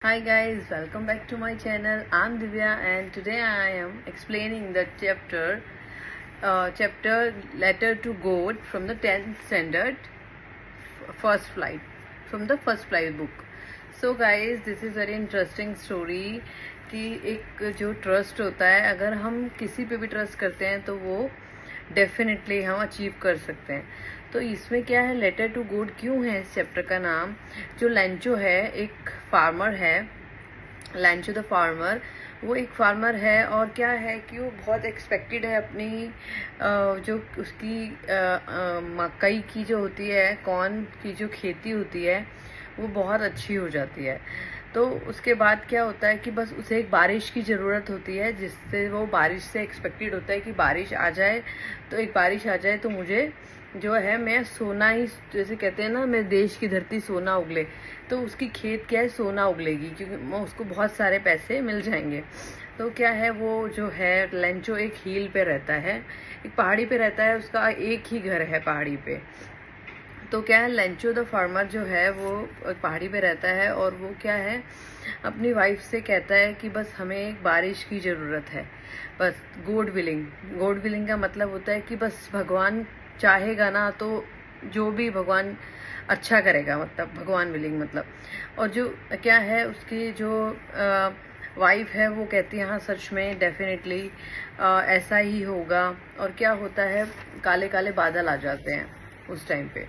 Hi guys, welcome back to my channel. I'm Divya and today I am explaining the chapter Letter to God from the 10th standard first flight from the first flight book. So guys, this is very interesting story कि एक जो trust होता है, अगर हम किसी पे भी ट्रस्ट करते हैं तो वो डेफिनेटली हम अचीव कर सकते हैं। तो इसमें क्या है, लेटर टू गॉड क्यों है इस चैप्टर का नाम। जो लैंचो है एक फार्मर है, लैंचो द फार्मर, वो एक फार्मर है और क्या है कि वो बहुत एक्सपेक्टेड है अपनी जो उसकी मकई की जो होती है, कॉर्न की जो खेती होती है वो बहुत अच्छी हो जाती है। तो उसके बाद क्या होता है कि बस उसे एक बारिश की ज़रूरत होती है, जिससे वो बारिश से एक्सपेक्टेड होता है कि बारिश आ जाए, तो एक बारिश आ जाए तो मुझे जो है मैं सोना ही, जैसे कहते हैं ना, मैं देश की धरती सोना उगले, तो उसकी खेत क्या है सोना उगलेगी, क्योंकि उसको बहुत सारे पैसे मिल जाएंगे। तो क्या है, वो जो है लेंचो एक हिल पे रहता है, एक पहाड़ी पे रहता है, उसका एक ही घर है पहाड़ी पे। तो क्या है, लेंचो द फार्मर जो है वो पहाड़ी पे रहता है और वो क्या है अपनी वाइफ से कहता है कि बस हमें एक बारिश की ज़रूरत है, बस गॉड विलिंग। गॉड विलिंग का मतलब होता है कि बस भगवान चाहेगा ना तो जो भी भगवान अच्छा करेगा, मतलब भगवान विलिंग मतलब। और जो क्या है उसकी जो वाइफ है वो कहती है हाँ सच में डेफिनेटली ऐसा ही होगा। और क्या होता है, काले काले बादल आ जाते हैं उस टाइम पे।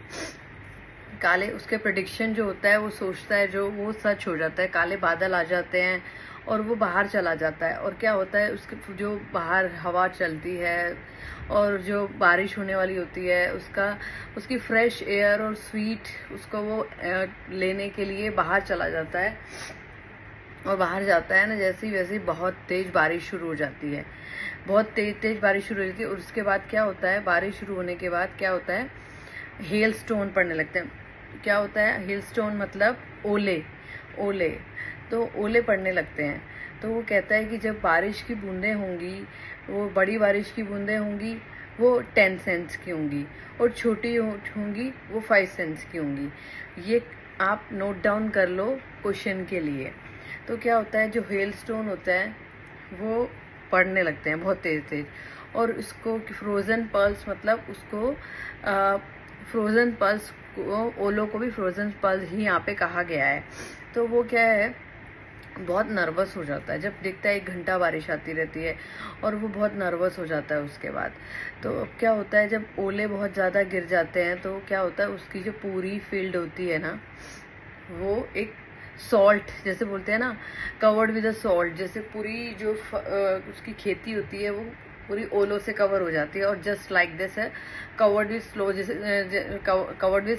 काले उसके प्रेडिक्शन जो होता है वो सोचता है जो वो सच हो जाता है, काले बादल आ जाते हैं और वो बाहर चला जाता है। और क्या होता है, उसके जो बाहर हवा चलती है और जो बारिश होने वाली होती है उसकी फ्रेश एयर और स्वीट उसको वो लेने के लिए बाहर चला जाता है। और बाहर जाता है ना, जैसे ही वैसे ही बहुत तेज बारिश शुरू हो जाती है, बहुत तेज बारिश शुरू हो जाती है। और उसके बाद क्या होता है, बारिश शुरू होने के बाद क्या होता है, हेल स्टोन पड़ने लगते हैं। क्या होता है हेल स्टोन मतलब ओले, ओले। तो ओले पड़ने लगते हैं। तो वो कहता है कि जब बारिश की बूंदें होंगी, वो बड़ी बारिश की बूंदें होंगी वो 10 सेंट्स की होंगी, और छोटी होंगी वो 5 सेंट्स की होंगी। ये आप नोट डाउन कर लो क्वेश्चन के लिए। तो क्या होता है, जो हेल स्टोन होता है वो पड़ने लगते हैं बहुत तेज तेज। और उसको फ्रोज़न पर्ल्स मतलब उसको फ्रोज़न पर्ल्स को, ओलो को भी फ्रोज़न पर्ल्स ही यहाँ पे कहा गया है। तो वो क्या है, बहुत नर्वस हो जाता है जब देखता है 1 घंटा बारिश आती रहती है, और वो बहुत नर्वस हो जाता है उसके बाद। तो अब क्या होता है, जब ओले बहुत ज़्यादा गिर जाते हैं तो क्या होता है, उसकी जो पूरी फील्ड होती है ना, वो एक सॉल्ट जैसे बोलते हैं ना, कवर्ड विद अ सॉल्ट, जैसे पूरी जो उसकी खेती होती है वो पूरी ओलों से कवर हो जाती है। और जस्ट लाइक दिस है कवर्ड विद स्लो, जैसे कवर्ड विद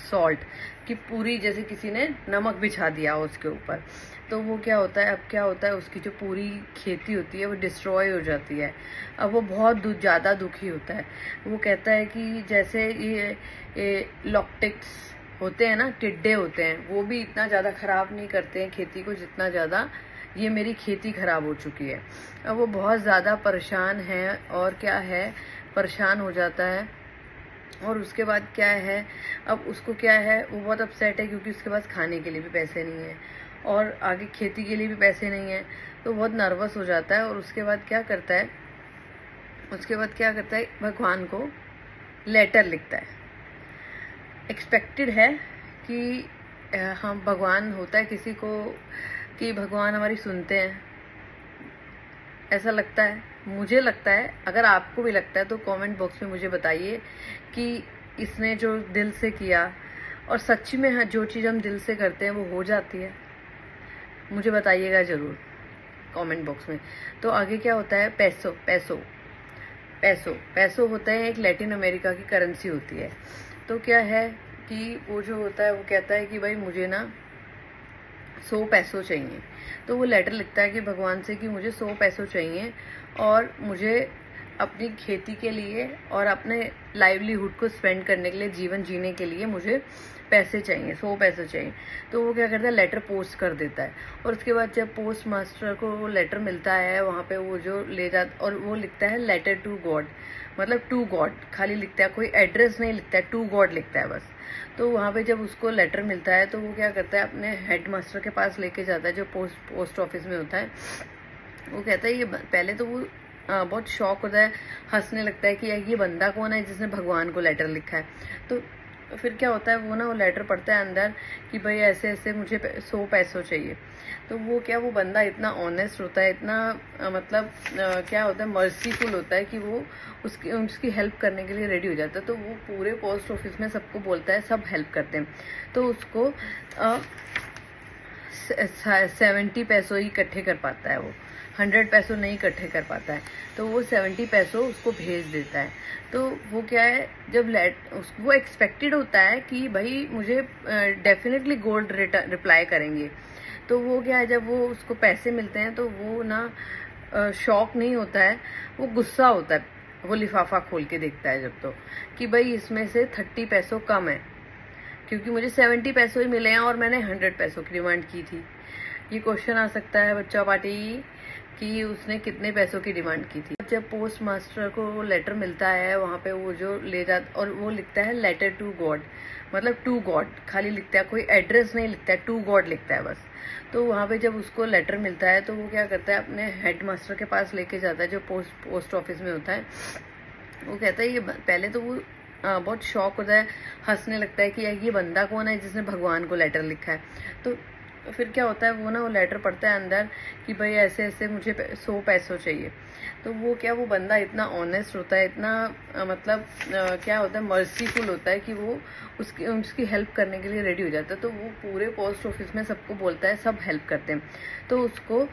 सॉल्ट, कि पूरी जैसे किसी ने नमक बिछा दिया उसके ऊपर। तो वो क्या होता है, अब क्या होता है, उसकी जो पूरी खेती होती है वो डिस्ट्रॉय हो जाती है। अब वो बहुत ज़्यादा दुखी होता है। वो कहता है कि जैसे ये लॉक्टिक्स होते हैं ना, टिड्डे होते हैं, वो भी इतना ज़्यादा ख़राब नहीं करते हैं खेती को जितना ज़्यादा ये मेरी खेती ख़राब हो चुकी है। अब वो बहुत ज़्यादा परेशान है, और क्या है, परेशान हो जाता है। और उसके बाद क्या है, अब उसको क्या है, वो बहुत अपसेट है क्योंकि उसके पास खाने के लिए भी पैसे नहीं है और आगे खेती के लिए भी पैसे नहीं है। तो बहुत नर्वस हो जाता है। और उसके बाद क्या करता है, भगवान को लेटर लिखता है। एक्सपेक्टेड है कि हम, भगवान होता है किसी को कि भगवान हमारी सुनते हैं, ऐसा लगता है, मुझे लगता है। अगर आपको भी लगता है तो कमेंट बॉक्स में मुझे बताइए कि इसने जो दिल से किया, और सच्ची में जो चीज़ हम दिल से करते हैं वो हो जाती है, मुझे बताइएगा ज़रूर कमेंट बॉक्स में। तो आगे क्या होता है, पैसो पैसो पैसो पैसो होता है, एक लैटिन अमेरिका की करेंसी होती है। तो क्या है कि वो जो होता है वो कहता है कि भाई मुझे ना 100 पैसों चाहिए। तो वो लेटर लिखता है कि भगवान से कि मुझे 100 पैसों चाहिए और मुझे अपनी खेती के लिए और अपने लाइवलीहुड को स्पेंड करने के लिए, जीवन जीने के लिए मुझे पैसे चाहिए, 100 पैसे चाहिए। तो वो क्या करता है, लेटर पोस्ट कर देता है। और उसके बाद जब पोस्ट मास्टर को वो लेटर मिलता है, वहाँ पे वो जो ले जाता और वो लिखता है लेटर टू गॉड, मतलब टू गॉड खाली लिखता है, कोई एड्रेस नहीं लिखता है, टू गॉड लिखता है बस। तो वहाँ पे जब उसको लेटर मिलता है तो वो क्या करता है, अपने हेड मास्टर के पास लेके जाता है, जो पोस्ट ऑफिस में होता है। वो कहता है ये पहले तो वो बहुत शॉक होता है, हंसने लगता है कि ये बंदा कौन है जिसने भगवान को लेटर लिखा है। तो फिर क्या होता है, वो लेटर पढ़ता है अंदर कि भाई ऐसे ऐसे मुझे 100 पैसों चाहिए। तो वो बंदा इतना ऑनेस्ट होता है, इतना मतलब क्या होता है, मर्सीफुल होता है कि वो उसकी हेल्प करने के लिए रेडी हो जाता है। तो वो पूरे पोस्ट ऑफिस में सबको बोलता है, सब हेल्प करते हैं। तो उसको 70 पैसों ही इकट्ठे कर पाता है, वो 100 पैसों नहीं इकट्ठे कर पाता है। तो वो 70 पैसों उसको भेज देता है। तो वो क्या है, जब वो एक्सपेक्टेड होता है कि भाई मुझे डेफिनेटली गोल्ड रिप्लाई करेंगे। तो वो क्या है, जब वो उसको पैसे मिलते हैं तो वो शॉक नहीं होता है, वो गुस्सा होता है। वो लिफाफा खोल के देखता है जब, तो कि भाई इसमें से 30 पैसों कम है, क्योंकि मुझे 70 पैसों ही मिले हैं और मैंने 100 पैसों की डिमांड की थी। ये क्वेश्चन आ सकता है बच्चा पार्टी कि उसने कितने पैसों की डिमांड की थी। जब पोस्ट मास्टर को लेटर मिलता है, वहाँ पे वो जो ले जाता और वो लिखता है लेटर टू गॉड, मतलब टू गॉड खाली लिखता है, कोई एड्रेस नहीं लिखता है, टू गॉड लिखता है बस। तो वहाँ पे जब उसको लेटर मिलता है तो वो क्या करता है, अपने हेड मास्टर के पास लेके जाता है, जो पोस्ट ऑफिस में होता है। वो कहता है ये पहले तो वो बहुत शॉक होता है, हंसने लगता है कि ये बंदा कौन है जिसने भगवान को लेटर लिखा है। तो फिर क्या होता है, वो लेटर पढ़ता है अंदर कि भाई ऐसे ऐसे मुझे 100 पैसों चाहिए। तो वो बंदा इतना ऑनेस्ट होता है, इतना मतलब क्या होता है, मर्सीफुल होता है कि वो उसकी हेल्प करने के लिए रेडी हो जाता है। तो वो पूरे पोस्ट ऑफिस में सबको बोलता है, सब हेल्प करते हैं। तो उसको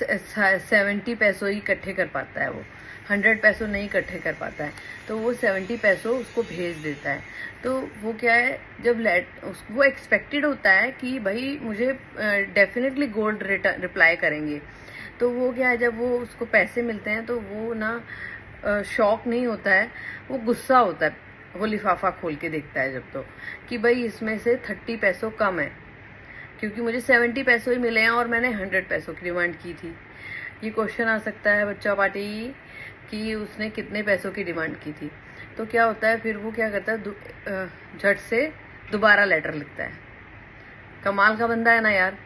70 पैसों ही इकट्ठे कर पाता है, वो 100 पैसों नहीं इकट्ठे कर पाता है। तो वो 70 पैसों उसको भेज देता है। तो वो क्या है, जब वो एक्सपेक्टेड होता है कि भाई मुझे डेफिनेटली गोल्ड रिप्लाई करेंगे। तो वो क्या है, जब वो उसको पैसे मिलते हैं तो वो शॉक नहीं होता है, वो गुस्सा होता है। वो लिफाफा खोल के देखता है जब, तो कि भाई इसमें से 30 पैसों कम है, क्योंकि मुझे 70 पैसों ही मिले हैं और मैंने 100 पैसों की डिमांड की थी। ये क्वेश्चन आ सकता है बच्चा पार्टी कि उसने कितने पैसों की डिमांड की थी। तो क्या होता है, फिर वो क्या करता है, झट से दोबारा लेटर लिखता है। कमाल का बंदा है ना यार।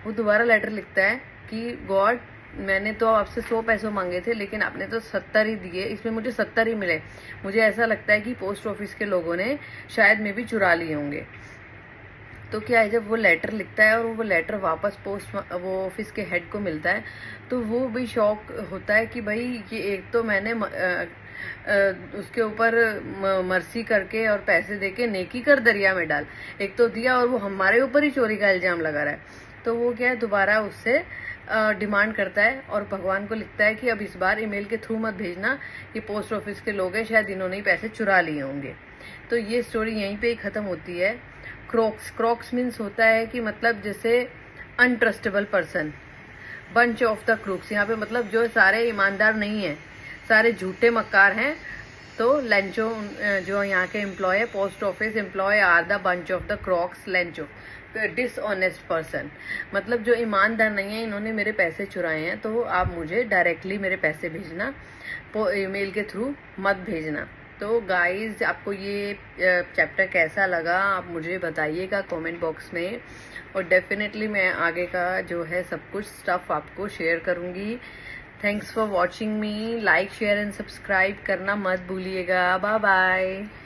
वो दोबारा लेटर लिखता है कि गॉड, मैंने तो आपसे 100 पैसों मांगे थे, लेकिन आपने तो 70 ही दिए, इसमें मुझे 70 ही मिले। मुझे ऐसा लगता है कि पोस्ट ऑफिस के लोगों ने शायद में भी चुरा लिए होंगे। तो क्या है, जब वो लेटर लिखता है और वो लेटर वापस वो ऑफिस के हेड को मिलता है, तो वो भी शॉक होता है कि भाई ये एक तो मैंने उसके ऊपर मर्सी करके और पैसे देके नेकी कर दरिया में डाल, एक तो दिया और वो हमारे ऊपर ही चोरी का इल्जाम लगा रहा है। तो वो क्या है, दोबारा उससे डिमांड करता है और भगवान को लिखता है कि अब इस बार ईमेल के थ्रू मत भेजना, ये पोस्ट ऑफिस के लोग हैं, शायद इन्होंने ही पैसे चुरा लिए होंगे। तो ये स्टोरी यहीं पे ही खत्म होती है। क्रॉक्स मीन्स होता है कि मतलब जैसे untrustable person, bunch of the crooks, यहाँ पे मतलब जो सारे ईमानदार नहीं है, सारे झूठे मक्कार हैं। तो लेंचो जो यहाँ के एम्प्लॉय है, post office employ are the bunch of the crooks Lencho, dishonest person, मतलब जो ईमानदार नहीं है, इन्होंने मेरे पैसे चुराए हैं। तो आप मुझे डायरेक्टली मेरे पैसे भेजना, ईमेल के थ्रू मत भेजना। तो गाइज, आपको ये चैप्टर कैसा लगा आप मुझे बताइएगा कमेंट बॉक्स में, और डेफिनेटली मैं आगे का जो है सब कुछ स्टफ आपको शेयर करूंगी। Thanks for watching me. Like share and subscribe करना मत भूलिएगा। Bye bye.